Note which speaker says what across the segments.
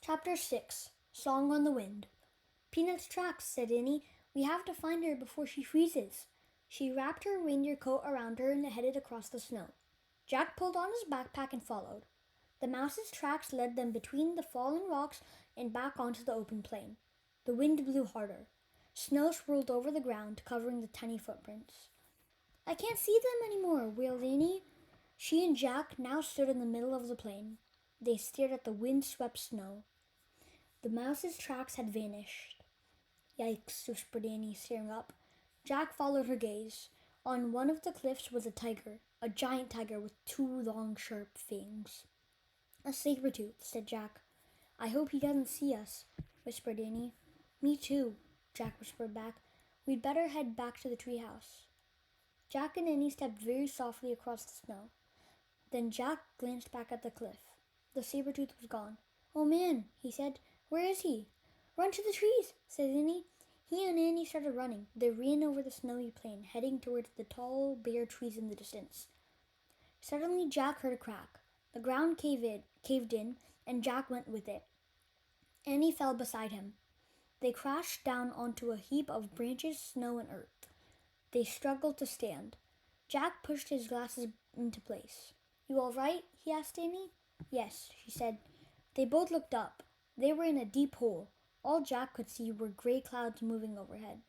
Speaker 1: Chapter 6 Song on the Wind. Peanut's tracks, said Annie. We have to find her before she freezes. She wrapped her reindeer coat around her and headed across the snow. Jack pulled on his backpack and followed. The mouse's tracks led them between the fallen rocks and back onto the open plain. The wind blew harder. Snow swirled over the ground, covering the tiny footprints. I can't see them anymore, wailed Annie. She and Jack now stood in the middle of the plain. They stared at the wind-swept snow. The mouse's tracks had vanished. Yikes, whispered Annie, staring up. Jack followed her gaze. On one of the cliffs was a tiger, a giant tiger with 2 long, sharp fangs. A Sabertooth, said Jack. I hope he doesn't see us, whispered Annie. Me too, Jack whispered back. We'd better head back to the treehouse. Jack and Annie stepped very softly across the snow. Then Jack glanced back at the cliff. The Sabertooth was gone. Oh man, he said. Where is he? Run to the trees, said Annie. He and Annie started running. They ran over the snowy plain, heading towards the tall, bare trees in the distance. Suddenly Jack heard a crack. The ground caved in, and Jack went with it. Annie fell beside him. They crashed down onto a heap of branches, snow, and earth. They struggled to stand. Jack pushed his glasses into place. You all right? He asked Annie. Yes, she said. They both looked up. They were in a deep hole. All Jack could see were gray clouds moving overhead.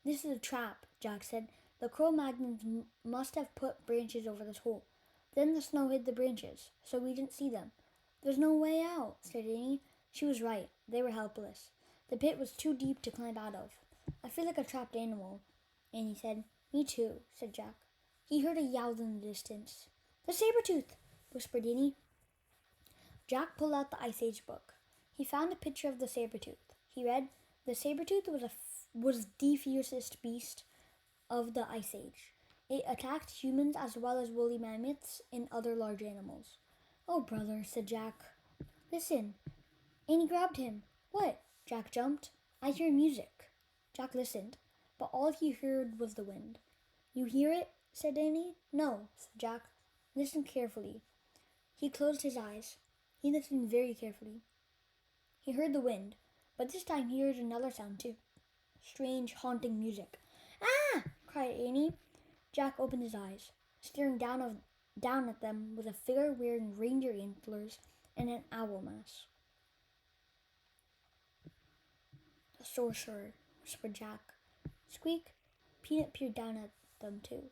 Speaker 1: This is a trap, Jack said. The Cro-Magnons must have put branches over this hole. Then the snow hid the branches, so we didn't see them. There's no way out, said Annie. She was right. They were helpless. The pit was too deep to climb out of. I feel like a trapped animal, Annie said. Me too, said Jack. He heard a yowl in the distance. The Sabertooth, whispered Annie. Jack pulled out the Ice Age book. He found a picture of the Sabertooth. He read, the Sabertooth was the fiercest beast of the Ice Age. It attacked humans as well as woolly mammoths and other large animals. Oh, brother, said Jack. Listen. Annie grabbed him. What? Jack jumped. I hear music. Jack listened, but all he heard was the wind. You hear it? Said Annie. No, said Jack. Listen carefully. He closed his eyes. He listened very carefully. He heard the wind, but this time he heard another sound too. Strange, haunting music. Ah! Cried Annie. Jack opened his eyes. Staring down at them was a figure wearing reindeer antlers and an owl mask. The sorcerer, whispered Jack. Squeak. Peanut peered down at them too.